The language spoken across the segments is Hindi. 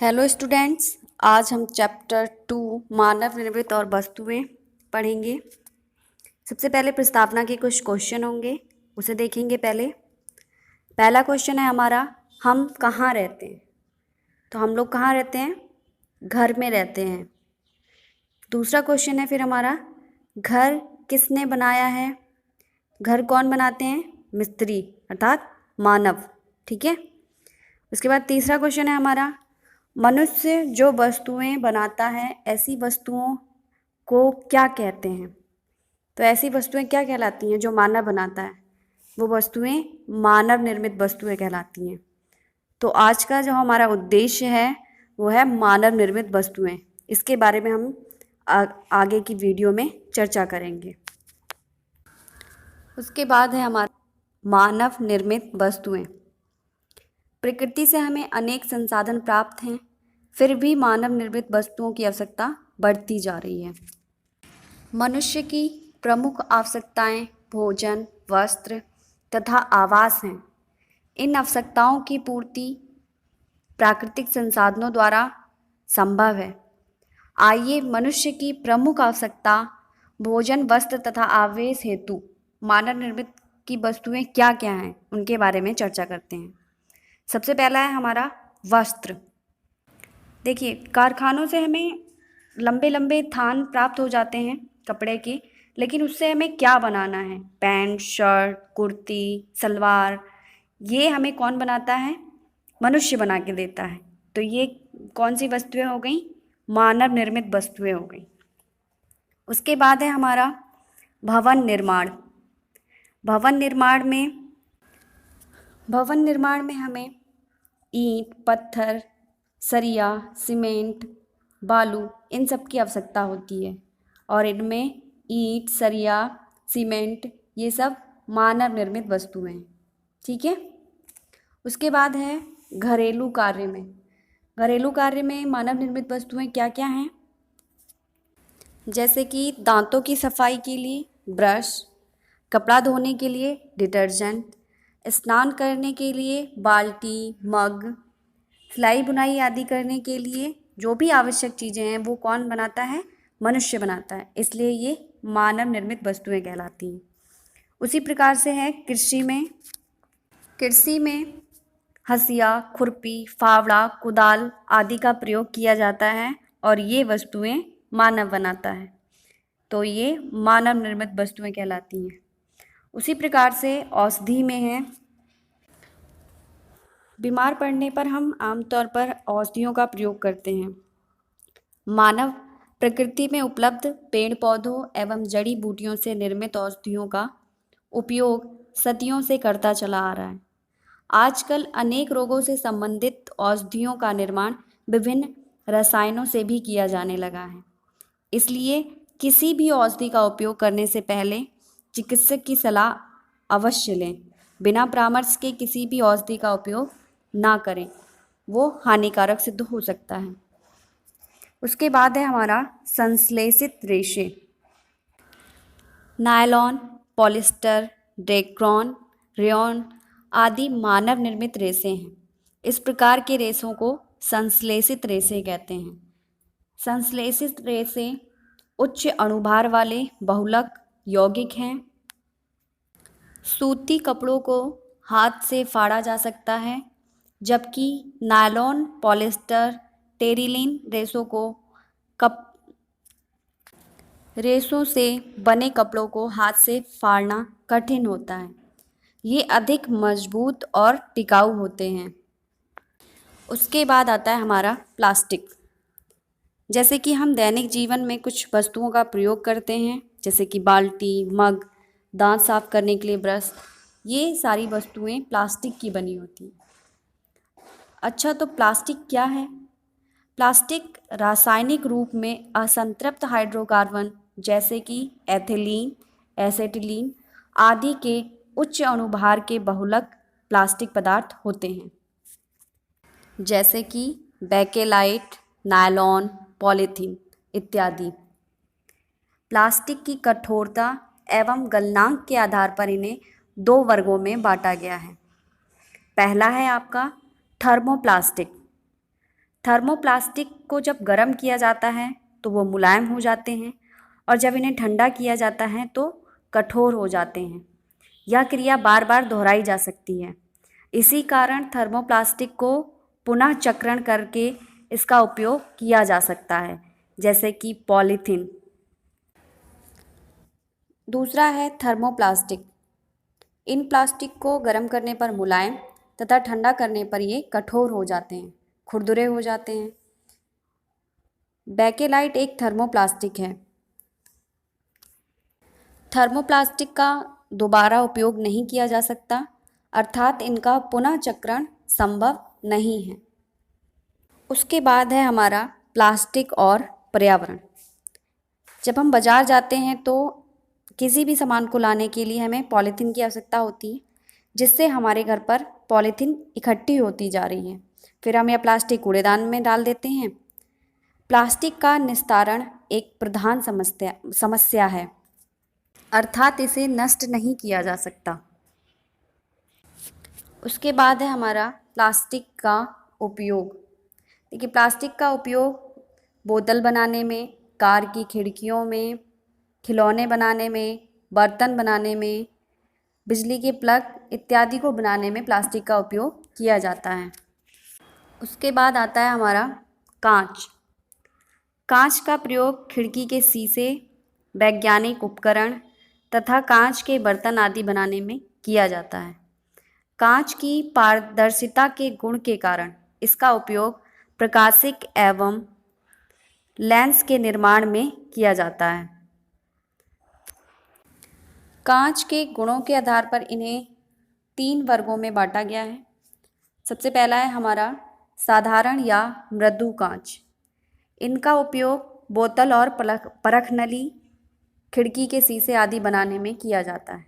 हेलो स्टूडेंट्स, आज हम चैप्टर 2 मानव निर्मित और वस्तुएं पढ़ेंगे। सबसे पहले प्रस्तावना के कुछ क्वेश्चन होंगे, उसे देखेंगे। पहला क्वेश्चन है हमारा, हम कहाँ रहते हैं। तो हम लोग कहाँ रहते हैं? घर में रहते हैं। दूसरा क्वेश्चन है फिर हमारा, घर किसने बनाया है। घर कौन बनाते हैं? मिस्त्री अर्थात मानव। ठीक है। उसके बाद तीसरा क्वेश्चन है हमारा, मनुष्य जो वस्तुएं बनाता है ऐसी वस्तुओं को क्या कहते हैं। तो ऐसी वस्तुएं क्या कहलाती हैं जो मानव बनाता है? वो वस्तुएं मानव निर्मित वस्तुएं कहलाती हैं। तो आज का जो हमारा उद्देश्य है वो है मानव निर्मित वस्तुएं। इसके बारे में हम आगे की वीडियो में चर्चा करेंगे। उसके बाद है हमारा मानव निर्मित वस्तुएं। प्रकृति से हमें अनेक संसाधन प्राप्त हैं, फिर भी मानव निर्मित वस्तुओं की आवश्यकता बढ़ती जा रही है। मनुष्य की प्रमुख आवश्यकताएं भोजन, वस्त्र तथा आवास हैं। इन आवश्यकताओं की पूर्ति प्राकृतिक संसाधनों द्वारा संभव है। आइए मनुष्य की प्रमुख आवश्यकता भोजन, वस्त्र तथा आवास हेतु मानव निर्मित की वस्तुएं क्या क्या हैं उनके बारे में चर्चा करते हैं। सबसे पहला है हमारा वस्त्र। देखिए, कारखानों से हमें लंबे लंबे थान प्राप्त हो जाते हैं कपड़े के, लेकिन उससे हमें क्या बनाना है? पैंट, शर्ट, कुर्ती, सलवार, ये हमें कौन बनाता है? मनुष्य बना के देता है। तो ये कौन सी वस्तुएं हो गई? मानव निर्मित वस्तुएं हो गई। उसके बाद है हमारा भवन निर्माण। भवन निर्माण में हमें ईंट, पत्थर, सरिया, सीमेंट, बालू, इन सब की आवश्यकता होती है। और इनमें ईंट, सरिया, सीमेंट ये सब मानव निर्मित वस्तुएं हैं। ठीक है। उसके बाद है घरेलू कार्य में। घरेलू कार्य में मानव निर्मित वस्तुएं क्या क्या हैं? जैसे कि दांतों की सफाई के लिए ब्रश, कपड़ा धोने के लिए डिटर्जेंट, स्नान करने के लिए बाल्टी, मग, सिलाई बुनाई आदि करने के लिए जो भी आवश्यक चीज़ें हैं वो कौन बनाता है? मनुष्य बनाता है। इसलिए ये मानव निर्मित वस्तुएं कहलाती हैं। उसी प्रकार से है कृषि में हंसिया, खुरपी, फावड़ा, कुदाल आदि का प्रयोग किया जाता है और ये वस्तुएं मानव बनाता है। तो ये मानव निर्मित वस्तुएं कहलाती हैं। उसी प्रकार से औषधि में है, बीमार पड़ने पर हम आमतौर पर औषधियों का प्रयोग करते हैं। मानव प्रकृति में उपलब्ध पेड़ पौधों एवं जड़ी बूटियों से निर्मित औषधियों का उपयोग सदियों से करता चला आ रहा है। आजकल अनेक रोगों से संबंधित औषधियों का निर्माण विभिन्न रसायनों से भी किया जाने लगा है। इसलिए किसी भी औषधि का उपयोग करने से पहले चिकित्सक की सलाह अवश्य लें। बिना परामर्श के किसी भी औषधि का उपयोग ना करें, वो हानिकारक सिद्ध हो सकता है। उसके बाद है हमारा संश्लेषित रेशे। नायलॉन, पॉलिस्टर, डेक्रॉन, रेयॉन आदि मानव निर्मित रेशे हैं। इस प्रकार के रेशों को संश्लेषित रेशे कहते हैं। संश्लेषित रेशे उच्च अणुभार वाले बहुलक यौगिक हैं। सूती कपड़ों को हाथ से फाड़ा जा सकता है, जबकि नायलॉन, पॉलिस्टर, टेरिलीन रेशों से बने कपड़ों को हाथ से फाड़ना कठिन होता है। ये अधिक मजबूत और टिकाऊ होते हैं। उसके बाद आता है हमारा प्लास्टिक। जैसे कि हम दैनिक जीवन में कुछ वस्तुओं का प्रयोग करते हैं, जैसे कि बाल्टी, मग, दांत साफ करने के लिए ब्रश, ये सारी वस्तुएं प्लास्टिक की बनी होती हैं। अच्छा, तो प्लास्टिक क्या है? प्लास्टिक रासायनिक रूप में असंतृप्त हाइड्रोकार्बन जैसे कि एथिलीन, एसेटिलीन आदि के उच्च अणुभार के बहुलक प्लास्टिक पदार्थ होते हैं, जैसे कि बेकेलाइट, नायलॉन, पॉलीथीन इत्यादि। प्लास्टिक की कठोरता एवं गलनांक के आधार पर इन्हें 2 वर्गों में बांटा गया है। पहला है आपका थर्मोप्लास्टिक। थर्मोप्लास्टिक को जब गर्म किया जाता है तो वो मुलायम हो जाते हैं और जब इन्हें ठंडा किया जाता है तो कठोर हो जाते हैं। यह क्रिया बार बार दोहराई जा सकती है। इसी कारण थर्मोप्लास्टिक को पुनः चक्रण करके इसका उपयोग किया जा सकता है, जैसे कि पॉलीथीन। दूसरा है थर्मोप्लास्टिक। इन प्लास्टिक को गर्म करने पर मुलायम तथा ठंडा करने पर ये कठोर हो जाते हैं, खुरदुरे हो जाते हैं। बेकेलाइट एक थर्मोप्लास्टिक है। थर्मोप्लास्टिक का दोबारा उपयोग नहीं किया जा सकता, अर्थात इनका पुनः चक्रण संभव नहीं है। उसके बाद है हमारा प्लास्टिक और पर्यावरण। जब हम बाज़ार जाते हैं तो किसी भी सामान को लाने के लिए हमें पॉलीथीन की आवश्यकता होती है, जिससे हमारे घर पर पॉलीथीन इकट्ठी होती जा रही है। फिर हम यह प्लास्टिक कूड़ेदान में डाल देते हैं। प्लास्टिक का निस्तारण एक प्रधान समस्या है, अर्थात इसे नष्ट नहीं किया जा सकता। उसके बाद है हमारा प्लास्टिक का उपयोग। देखिए, प्लास्टिक का उपयोग बोतल बनाने में, कार की खिड़कियों में, खिलौने बनाने में, बर्तन बनाने में, बिजली के प्लग इत्यादि को बनाने में प्लास्टिक का उपयोग किया जाता है। उसके बाद आता है हमारा कांच। कांच का प्रयोग खिड़की के शीशे, वैज्ञानिक उपकरण तथा कांच के बर्तन आदि बनाने में किया जाता है। कांच की पारदर्शिता के गुण के कारण इसका उपयोग प्रकाशिक एवं लेंस के निर्माण में किया जाता है। कांच के गुणों के आधार पर इन्हें 3 वर्गों में बांटा गया है। सबसे पहला है हमारा साधारण या मृदु कांच। इनका उपयोग बोतल और परख नली, खिड़की के शीशे आदि बनाने में किया जाता है।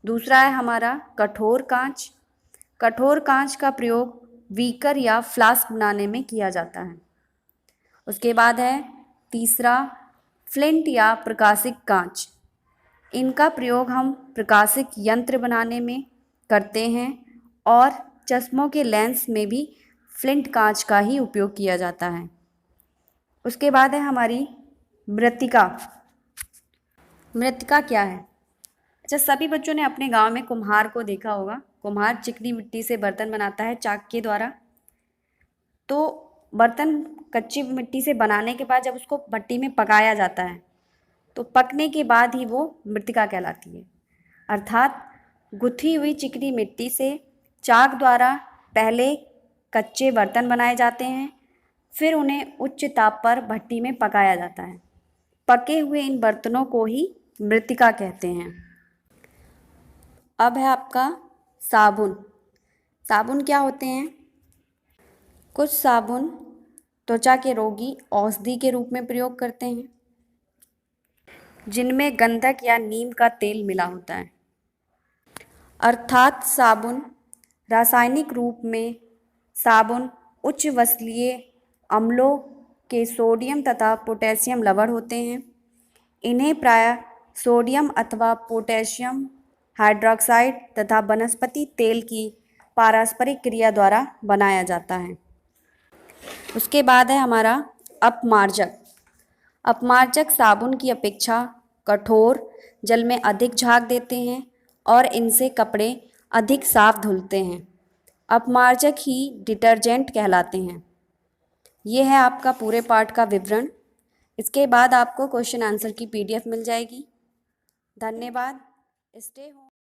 दूसरा है हमारा कठोर कांच। कठोर कांच का प्रयोग बीकर या फ्लास्क बनाने में किया जाता है। उसके बाद है तीसरा फ्लिंट या प्रकाशिक कांच। इनका प्रयोग हम प्रकाशिक यंत्र बनाने में करते हैं और चश्मों के लेंस में भी फ्लिंट कांच का ही उपयोग किया जाता है। उसके बाद है हमारी मृत्तिका। मृत्तिका क्या है? अच्छा, सभी बच्चों ने अपने गांव में कुम्हार को देखा होगा। कुम्हार चिकनी मिट्टी से बर्तन बनाता है चाक के द्वारा। तो बर्तन कच्ची मिट्टी से बनाने के बाद जब उसको भट्टी में पकाया जाता है तो पकने के बाद ही वो मृत्तिका कहलाती है। अर्थात गुथी हुई चिकनी मिट्टी से चाक द्वारा पहले कच्चे बर्तन बनाए जाते हैं, फिर उन्हें उच्च ताप पर भट्टी में पकाया जाता है। पके हुए इन बर्तनों को ही मृत्तिका कहते हैं। अब है आपका साबुन। साबुन क्या होते हैं? कुछ साबुन त्वचा के रोगी औषधि के रूप में प्रयोग करते हैं, जिनमें गंधक या नीम का तेल मिला होता है। अर्थात साबुन रासायनिक रूप में साबुन उच्च वसलीय अम्लों के सोडियम तथा पोटेशियम लवण होते हैं। इन्हें प्रायः सोडियम अथवा पोटेशियम हाइड्रॉक्साइड तथा वनस्पति तेल की पारस्परिक क्रिया द्वारा बनाया जाता है। उसके बाद है हमारा अपमार्जक। अपमार्जक साबुन की अपेक्षा कठोर, जल में अधिक झाग देते हैं और इनसे कपड़े अधिक साफ धुलते हैं। अपमार्जक ही डिटर्जेंट कहलाते हैं। ये है आपका पूरे पाठ का विवरण। इसके बाद आपको क्वेश्चन आंसर की PDF मिल जाएगी। धन्यवाद। Stay home.